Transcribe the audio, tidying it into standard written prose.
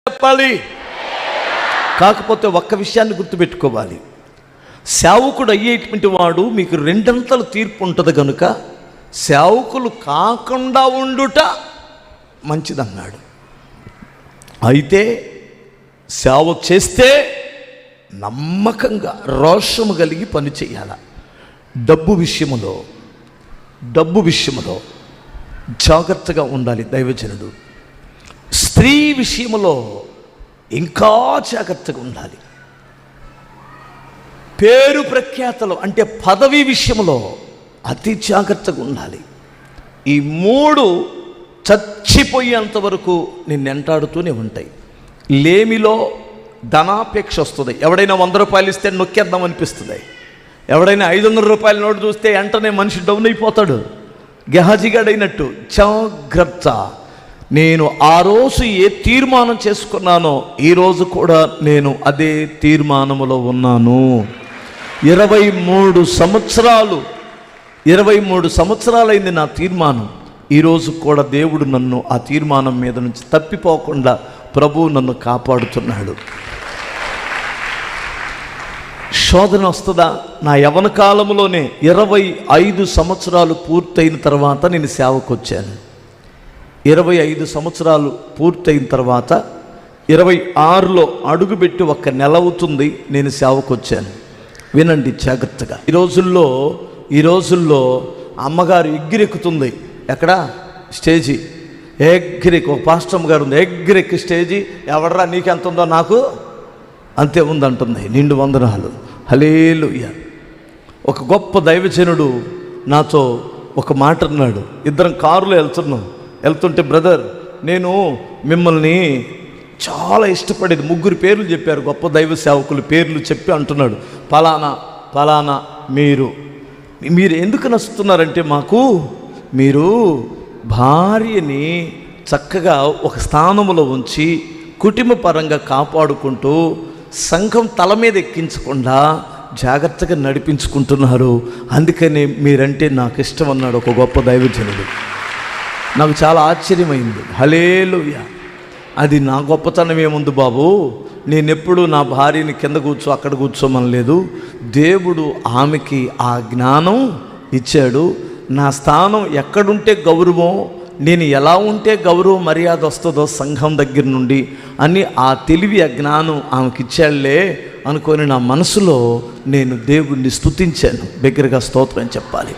చెప్పాలి. కాకపోతే ఒక్క విషయాన్ని గుర్తుపెట్టుకోవాలి, సేవకుడు అయ్యేటువంటి వాడు మీకు రెండంతల తీర్పు ఉంటుంది కనుక సేవకులు కాకుండా ఉండుట మంచిదన్నాడు. అయితే సేవ చేస్తే నమ్మకంగా రోషము కలిగి పని చేయాలి. డబ్బు విషయములో జాగ్రత్తగా ఉండాలి దైవజనుడు. స్త్రీ విషయంలో ఇంకా జాగ్రత్తగా ఉండాలి. పేరు ప్రఖ్యాతలు అంటే పదవి విషయంలో అతి జాగ్రత్తగా ఉండాలి. ఈ మూడు చచ్చిపోయేంత వరకు నిన్ను వెంటాడుతూనే ఉంటాయి. లేమిలో ధనాపేక్ష వస్తుంది. ఎవడైనా 100 రూపాయలు ఇస్తే నొక్కేద్దాం అనిపిస్తుంది. ఎవడైనా 500 రూపాయల నోటు చూస్తే వెంటనే మనిషి డౌన్ అయిపోతాడు, గెహాజిగాడైనట్టు. జాగ్రత్త. నేను ఆ రోజు ఏ తీర్మానం చేసుకున్నానో ఈరోజు కూడా నేను అదే తీర్మానములో ఉన్నాను. 23 సంవత్సరాలైంది నా తీర్మానం. ఈరోజు కూడా దేవుడు నన్ను ఆ తీర్మానం మీద నుంచి తప్పిపోకుండా ప్రభువు నన్ను కాపాడుతున్నాడు. శోధన వస్తుందా? నా యవ్వన కాలంలోనే 25 సంవత్సరాలు పూర్తయిన తర్వాత నేను సేవకు వచ్చాను. 25 సంవత్సరాలు పూర్తయిన తర్వాత 26లో అడుగుపెట్టి 1 నెల అవుతుంది నేను సేవకు వచ్చాను. వినండి జాగ్రత్తగా. ఈ రోజుల్లో అమ్మగారు ఎగ్గిరెక్కుతుంది. ఎక్కడ? స్టేజి ఎగ్గిరెక్కి. ఒక పాస్టమ్ గారు ఉంది, ఎగ్గిరెక్కి స్టేజి. ఎవడరా నీకెంత ఉందో నాకు అంతే ఉందంటుంది. నిండు వందనాలు, హల్లెలూయా. ఒక గొప్ప దైవజనుడు నాతో ఒక మాట అన్నాడు. ఇద్దరం కారులో వెళ్తుంటే, బ్రదర్ నేను మిమ్మల్ని చాలా ఇష్టపడేది. 3 పేర్లు చెప్పారు, గొప్ప దైవ సేవకులు పేర్లు చెప్పి అంటున్నాడు, పలానా మీరు ఎందుకు నచ్చుతున్నారంటే మాకు మీరు భార్యని చక్కగా ఒక స్థానంలో ఉంచి కుటుంబ పరంగా కాపాడుకుంటూ సంఘం తల మీద ఎక్కించకుండా జాగ్రత్తగా నడిపించుకుంటున్నారు, అందుకని మీరంటే నాకు ఇష్టం అన్నాడు ఒక గొప్ప దైవజనుడు. నాకు చాలా ఆశ్చర్యమైంది. హల్లెలూయా. అది నా గొప్పతనం ఏముంది బాబు, నేనెప్పుడు నా భార్యని కింద కూర్చో అక్కడ కూర్చోమనలేదు. దేవుడు ఆమెకి ఆ జ్ఞానం ఇచ్చాడు. నా స్థానం ఎక్కడుంటే గౌరవం, నేను ఎలా ఉంటే గౌరవ మర్యాద వస్తుందో సంఘం దగ్గర నుండి అని ఆ తెలివి ఆ జ్ఞానం ఆమెకి ఇచ్చాడులే అనుకొని నా మనసులో నేను దేవుణ్ణి స్తుతించాను. బిగ్గరగా స్తోత్రం చెప్పాలి.